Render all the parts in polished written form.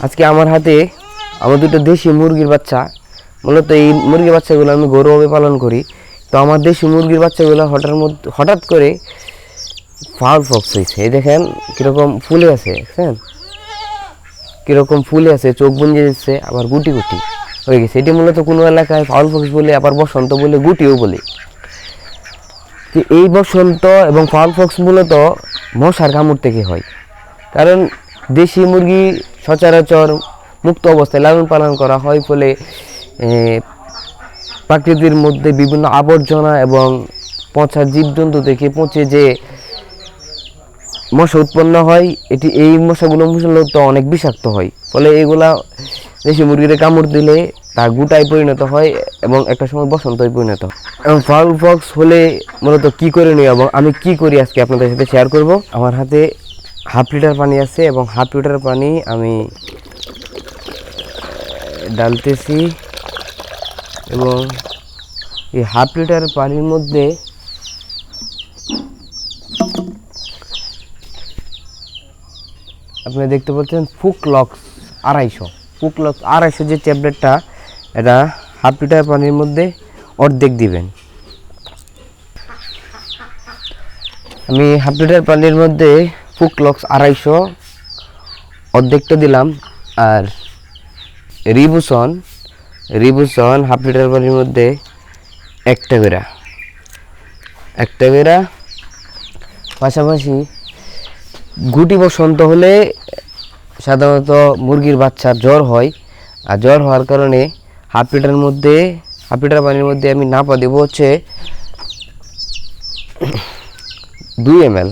আজকে আমার হাতে আমার দুটো দেশি মুরগির বাচ্চা। মূলত এই মুরগির বাচ্চাগুলো আমি ঘরোয়াভাবে পালন করি। তো আমার দেশি মুরগির বাচ্চাগুলো হঠাৎ করে ফাউল পক্স হয়েছে। এই দেখেন কীরকম ফুলে আছে, দেখছেন কীরকম ফুলে আছে, চোখ বুঞ্জে দিচ্ছে, আবার গুটি গুটি হয়ে গেছে। এটি মূলত কোনো এলাকায় ফাউল পক্স বলে, আবার বসন্ত বলে, গুটিও বলে। এই বসন্ত এবং ফাউল পক্স মূলত মশার কামড় থেকে হয়। কারণ দেশি মুরগি সচরাচর মুক্ত অবস্থায় লালন পালন করা হয়, ফলে প্রকৃতির মধ্যে বিভিন্ন আবর্জনা এবং পচা জীবজন্তু থেকে পচে যে মশা উৎপন্ন হয়, এই মশাগুলো মূলত অনেক বিষাক্ত হয়। ফলে এগুলা দেশি মুরগির কামড় দিলে তা গুটায় পরিণত হয় এবং একটা সময় বসন্তয় পরিণত হয়। এবং ফাউল পক্স হলে মূলত কী করে নিই এবং আমি কি করি আজকে আপনাদের সাথে শেয়ার করব। আমার হাতে হাফ লিটার পানি আছে এবং হাফ লিটার পানি আমি ডালতেছি এবং এই হাফ লিটার পানির মধ্যে আপনি দেখতে পাচ্ছেন ফুকলক্স 250 যে ট্যাবলেটটা, এটা হাফ লিটার পানির মধ্যে অর্ধেক দিবেন। আমি হাফ লিটার পানির মধ্যে ফুকলক্স 250 অর্ধেকটা দিলাম। আর রিবুসন হাফ লিটার পানির মধ্যে একটা বেড়া। পাশাপাশি গুটি বসন্ত হলে সাধারণত মুরগির বাচ্চার জ্বর হয়, আর জ্বর হওয়ার কারণে হাফ লিটার পানির মধ্যে আমি নাপা দেবো হচ্ছে 2 ml।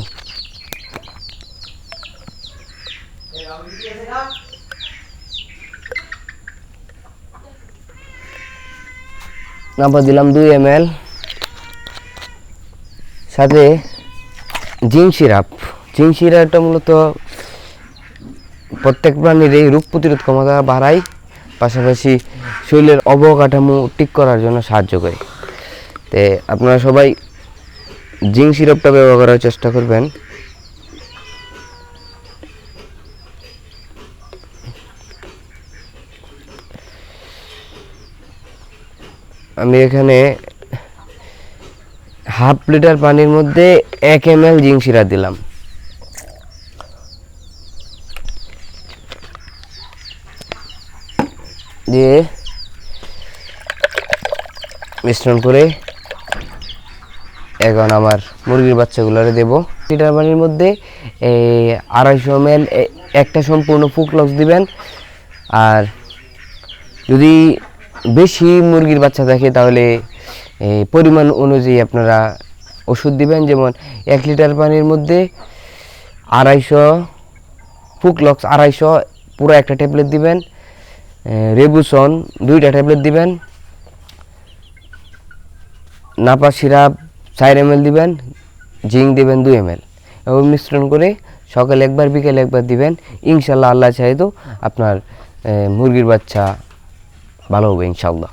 নাপা দিলাম 2 ml, সাথে জিঙ্ক সিরাপটা মূলত প্রত্যেক প্রাণীর এই রোগ প্রতিরোধ ক্ষমতা বাড়ায়, পাশাপাশি শরীরের অবকাঠামো ঠিক করার জন্য সাহায্য করে। তো আপনারা সবাই জিঙ্ক সিরাপটা ব্যবহার করার চেষ্টা করবেন। আমি এখানে হাফ লিটার পানির মধ্যে 1 ml জিঙ্ক সিরাপ দিলাম। দিয়ে মিশ্রণ করে এখন আমার মুরগির বাচ্চাগুলোরে দেব। লিটার পানির মধ্যে 250 ml একটা সম্পূর্ণ ফুকলক্স দিবেন। আর যদি বেশি মুরগির বাচ্চা থাকে তাহলে পরিমাণ অনুযায়ী আপনারা ওষুধ দিবেন। যেমন 1 লিটার পানির মধ্যে 250 ফুকলক্স 250 পুরো একটা ট্যাবলেট দিবেন, রেবুসন 2টা ট্যাবলেট দিবেন, নাপা সিরাপ 4 ml দিবেন, জিঙ্ক দিবেন 2 ml এবং মিশ্রণ করে সকালে একবার বিকেলে একবার দিবেন। ইনশাল্লাহ আল্লাহ চাইতো আপনার মুরগির বাচ্চা ভালো হবে ইনশাল্লাহ।